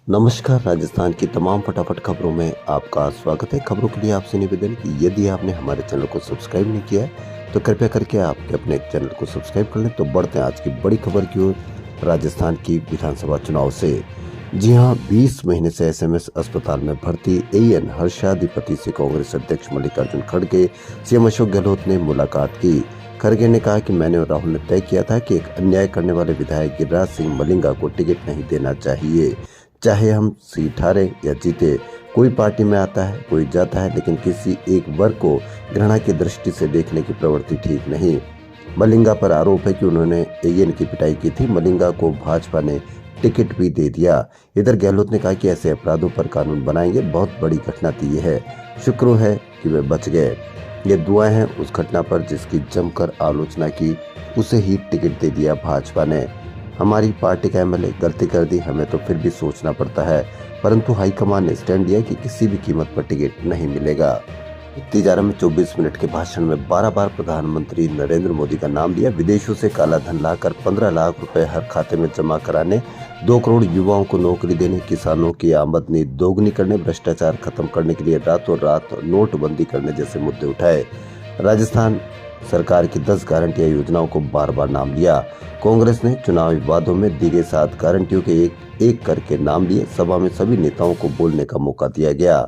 नमस्कार। राजस्थान की तमाम फटाफट खबरों में आपका स्वागत है। खबरों के लिए आपसे निवेदन कि यदि आपने हमारे चैनल को सब्सक्राइब नहीं किया है तो कृपया करके आपके अपने चैनल को सब्सक्राइब कर लें। तो बढ़ते हैं आज की बड़ी खबर की ओर। राजस्थान की विधानसभा चुनाव से जी हां, 20 महीने से एसएमएस अस्पताल में भर्ती एएन हर्षाधिपति से कांग्रेस अध्यक्ष मल्लिकार्जुन खड़गे, सीएम अशोक गहलोत ने मुलाकात की। खड़गे ने कहा कि मैंने और राहुल ने तय किया था कि एक अन्याय करने वाले विधायक गिरिराज सिंह मलिंगा को टिकट नहीं देना चाहिए। चाहे हम सीट हारे या जीते, कोई पार्टी में आता है, कोई जाता है, लेकिन किसी एक वर्ग को घृणा की दृष्टि से देखने की प्रवृत्ति ठीक नहीं। मलिंगा पर आरोप है कि उन्होंने एएन की पिटाई की थी। मलिंगा को भाजपा ने टिकट भी दे दिया। इधर गहलोत ने कहा कि ऐसे अपराधों पर कानून बनाएंगे। बहुत बड़ी घटना थी यह है, शुक्र है कि वे बच गए। ये दुआएं हैं उस घटना पर जिसकी जमकर आलोचना की, उसे ही टिकट दे दिया भाजपा ने। हमारी पार्टी का एमएलए गलती कर दी, हमें तो फिर भी सोचना पड़ता है, परंतु हाईकमान ने स्टैंड लिया कि किसी भी कीमत पर टिकट नहीं मिलेगा। तिजारा में 24 मिनट के भाषण में 12 बार प्रधानमंत्री नरेंद्र मोदी का नाम लिया। विदेशों से काला धन लाकर 15 लाख रुपए हर खाते में जमा कराने, 2 करोड़ युवाओं को नौकरी देने, किसानों की आमदनी दोगुनी करने, भ्रष्टाचार खत्म करने के लिए रातों रात नोटबंदी करने जैसे मुद्दे उठाए। राजस्थान सरकार की 10 गारंटियां योजनाओं को बार बार नाम लिया। कांग्रेस ने चुनावी वादों में दी गई 7 गारंटियों के एक एक करके नाम लिए। सभा में सभी नेताओं को बोलने का मौका दिया गया।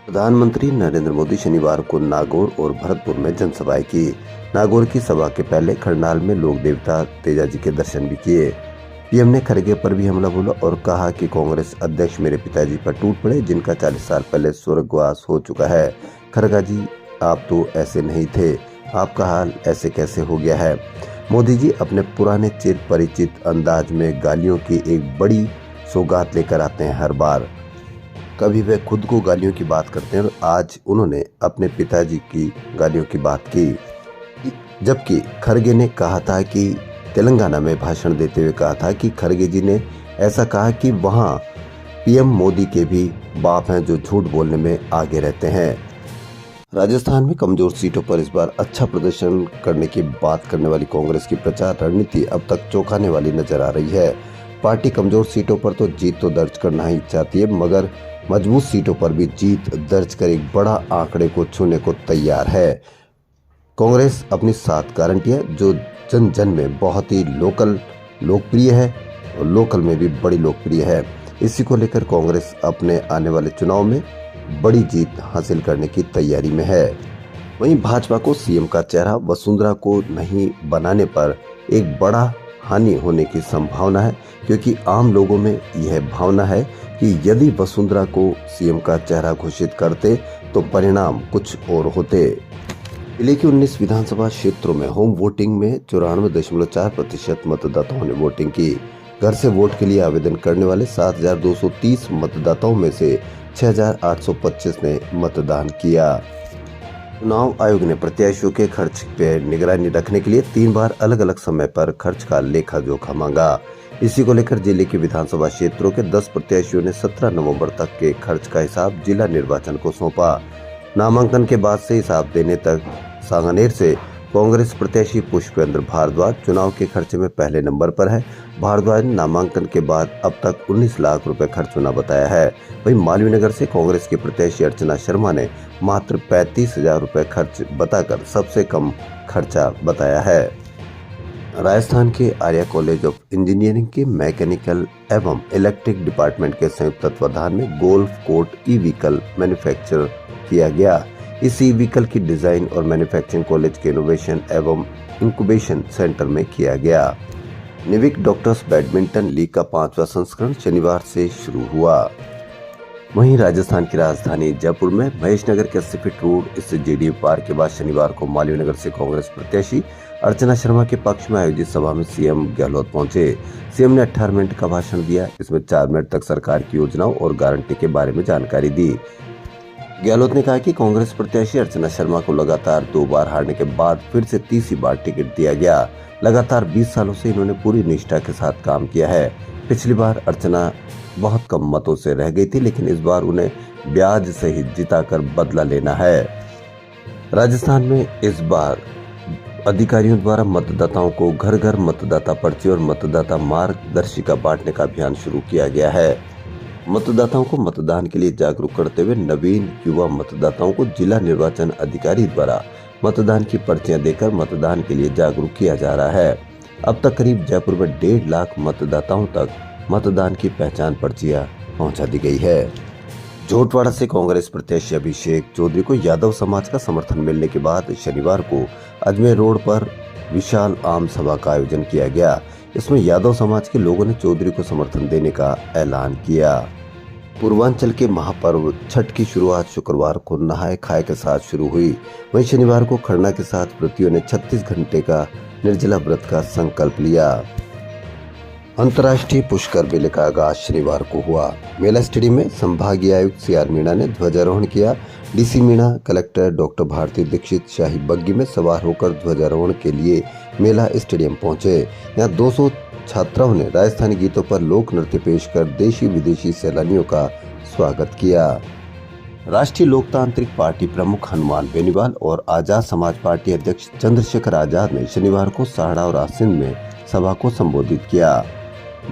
प्रधानमंत्री नरेंद्र मोदी शनिवार को नागौर और भरतपुर में जनसभाएं की। नागौर की सभा के पहले खरनाल में लोक देवता तेजाजी के दर्शन भी किए। पीएम ने खड़गे पर भी हमला बोला और कहा कि कांग्रेस अध्यक्ष मेरे पिताजी पर टूट पड़े, जिनका 40 साल पहले स्वर्गवास हो चुका है। खड़गा जी, आप तो ऐसे नहीं थे, आपका हाल ऐसे कैसे हो गया है। मोदी जी अपने पुराने चिर परिचित अंदाज में गालियों की एक बड़ी सौगात लेकर आते हैं हर बार। कभी वे खुद को गालियों की बात करते हैं और आज उन्होंने अपने पिताजी की गालियों की बात की। जबकि खड़गे ने कहा था कि तेलंगाना में भाषण देते हुए कहा था कि खड़गे जी ने ऐसा कहा कि वहां पीएम मोदी के भी बाप हैं जो झूठ बोलने में आगे रहते हैं। राजस्थान में कमजोर सीटों पर इस बार अच्छा प्रदर्शन करने की बात करने वाली कांग्रेस की प्रचार रणनीति अब तक चौंकाने वाली नजर आ रही है। पार्टी कमजोर सीटों पर तो जीत तो दर्ज करना ही चाहती है, मगर मजबूत सीटों पर भी जीत दर्ज कर एक बड़ा आंकड़े को छूने को तैयार है। कांग्रेस अपनी 7 गारंटियां जो जन जन में बहुत ही लोकप्रिय है और लोकल में भी बड़ी लोकप्रिय है, इसी को लेकर कांग्रेस अपने आने वाले चुनाव में बड़ी जीत हासिल करने की तैयारी में है। वहीं भाजपा को सीएम का चेहरा वसुंधरा को नहीं बनाने पर एक बड़ा हानि होने की संभावना है, क्योंकि आम लोगों में यह भावना है कि यदि वसुंधरा को सीएम का चेहरा घोषित करते तो परिणाम कुछ और होते। जिले के 19 विधानसभा क्षेत्रों में होम वोटिंग में 94.4% मतदाताओं ने वोटिंग की। घर से वोट के लिए आवेदन करने वाले 7,230 मतदाताओं में से 6,825 ने मतदान किया। चुनाव आयोग ने प्रत्याशियों के खर्च पे निगरानी रखने के लिए 3 बार अलग अलग समय पर खर्च का लेखा जोखा मांगा। इसी को लेकर जिले के विधानसभा क्षेत्रों के 10 प्रत्याशियों ने 17 नवंबर तक के खर्च का हिसाब जिला निर्वाचन को सौंपा। नामांकन के बाद से हिसाब देने तक सांगानेर से कांग्रेस प्रत्याशी पुष्पेंद्र भारद्वाज चुनाव के खर्चे में पहले नंबर पर है। भारद्वाज ने नामांकन के बाद अब तक 19 लाख रुपए खर्च होना बताया है। वहीं मालवीय से कांग्रेस की प्रत्याशी अर्चना शर्मा ने मात्र 35,000 रुपए खर्च बताकर सबसे कम खर्चा बताया है। राजस्थान के आर्या कॉलेज ऑफ इंजीनियरिंग के मैकेनिकल एवं इलेक्ट्रिक डिपार्टमेंट के संयुक्त तत्वाधान में golf court e vehicle manufacture किया गया। इस ई व्हीकल की डिजाइन और मैन्युफैक्चरिंग कॉलेज के इनोवेशन एवं इंक्यूबेशन सेंटर में किया गया। निविक डॉक्टर्स बैडमिंटन लीग का 5वां संस्करण शनिवार से शुरू हुआ। वहीं राजस्थान की राजधानी जयपुर में महेश नगर के 80 फीट रोड स्थित जेडीयू पार्क के बाद शनिवार को मालवीय नगर से कांग्रेस प्रत्याशी अर्चना शर्मा के पक्ष में आयोजित सभा में सीएम गहलोत पहुंचे। सीएम ने 18 मिनट का भाषण दिया। इसमें 4 मिनट तक सरकार की योजनाओं और गारंटी के बारे में जानकारी दी। गहलोत ने कहा कि कांग्रेस प्रत्याशी अर्चना शर्मा को लगातार 2 बार हारने के बाद फिर से तीसरी बार टिकट दिया गया। लगातार 20 सालों से इन्होंने पूरी निष्ठा के साथ काम किया है। पिछली बार अर्चना बहुत कम मतों से रह गई थी, लेकिन इस बार उन्हें ब्याज सहित जिताकर बदला लेना है। राजस्थान में इस बार अधिकारियों द्वारा मतदाताओं को घर घर मतदाता पर्ची और मतदाता मार्गदर्शिका बांटने का अभियान शुरू किया गया है। मतदाताओं को मतदान के लिए जागरूक करते हुए नवीन युवा मतदाताओं को जिला निर्वाचन अधिकारी द्वारा मतदान की पर्चियां देकर मतदान के लिए जागरूक किया जा रहा है। अब तक करीब जयपुर में 1.5 लाख मतदाताओं तक मतदान की पहचान पर्चियां पहुंचा दी गई है। झोटवाड़ा से कांग्रेस प्रत्याशी अभिषेक चौधरी को यादव समाज का समर्थन मिलने के बाद शनिवार को अजमेर रोड पर विशाल आम सभा का आयोजन किया गया। इसमें यादव समाज के लोगों ने चौधरी को समर्थन देने का ऐलान किया। पूर्वांचल के महापर्व छठ की शुरुआत शुक्रवार को नहाय खाए के साथ शुरू हुई। वहीं शनिवार को खरना के साथ व्रतियों ने 36 घंटे का निर्जला व्रत का संकल्प लिया। अंतर्राष्ट्रीय पुष्कर मेले का आगाज शनिवार को हुआ। मेला स्टेडियम में संभागीय आयुक्त सीआर मीणा ने ध्वजारोहण किया। DC Meena, collector doctor Bharti Dikshit शाही बग्गी में सवार होकर ध्वजारोहण के लिए मेला स्टेडियम पहुंचे। यहाँ 200 छात्राओं ने राजस्थानी गीतों पर लोक नृत्य पेश कर देशी विदेशी सैलानियों का स्वागत किया। राष्ट्रीय लोकतांत्रिक पार्टी प्रमुख हनुमान बेनीवाल और आजाद समाज पार्टी अध्यक्ष चंद्रशेखर आजाद ने शनिवार को सहाड़ा और आसिंद में सभा को संबोधित किया।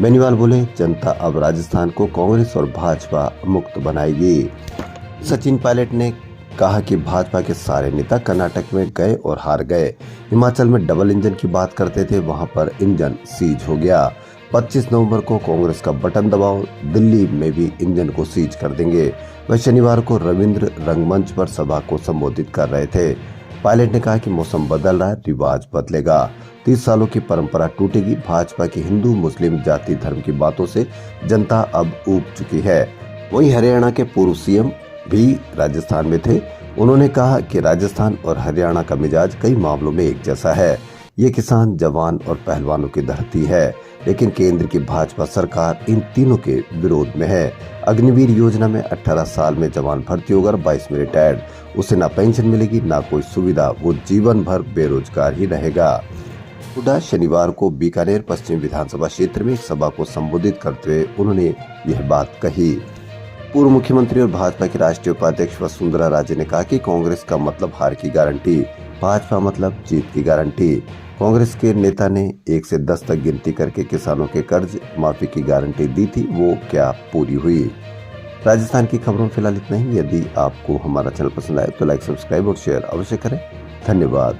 बेनीवाल बोले, जनता अब राजस्थान को कांग्रेस और भाजपा मुक्त बनाएगी। सचिन पायलट ने कहा कि भाजपा के सारे नेता कर्नाटक में गए और हार गए। हिमाचल में डबल इंजन की बात करते थे, वहां पर इंजन सीज हो गया। 25 नवंबर को कांग्रेस का बटन दबाओ, दिल्ली में भी इंजन को सीज कर देंगे। वह शनिवार को रविंद्र रंगमंच पर सभा को संबोधित कर रहे थे। पायलट ने कहा कि मौसम बदल रहा है, रिवाज बदलेगा, 30 सालों की परंपरा टूटेगी। भाजपा की हिंदू मुस्लिम जाति धर्म की बातों से जनता अब ऊब चुकी है। वहीं हरियाणा के पूर्व सीएम भी राजस्थान में थे। उन्होंने कहा कि राजस्थान और हरियाणा का मिजाज कई मामलों में एक जैसा है। ये किसान, जवान और पहलवानों की धरती है, लेकिन केंद्र की भाजपा सरकार इन तीनों के विरोध में है। अग्निवीर योजना में 18 साल में जवान भर्ती होकर 22 में रिटायर्ड, उसे ना पेंशन मिलेगी ना कोई सुविधा, वो जीवन भर बेरोजगार ही रहेगा। हुड्डा शनिवार को बीकानेर पश्चिम विधानसभा क्षेत्र में एक सभा को संबोधित करते हुए उन्होंने यह बात कही। पूर्व मुख्यमंत्री और भाजपा के राष्ट्रीय उपाध्यक्ष वसुंधरा राजे ने कहा कि कांग्रेस का मतलब हार की गारंटी, भाजपा मतलब जीत की गारंटी। कांग्रेस के नेता ने 1 से 10 तक गिनती करके किसानों के कर्ज माफी की गारंटी दी थी, वो क्या पूरी हुई? राजस्थान की खबरों में फिलहाल इतना ही। यदि आपको हमारा चैनल पसंद आए तो लाइक, सब्सक्राइब और शेयर अवश्य करें। धन्यवाद।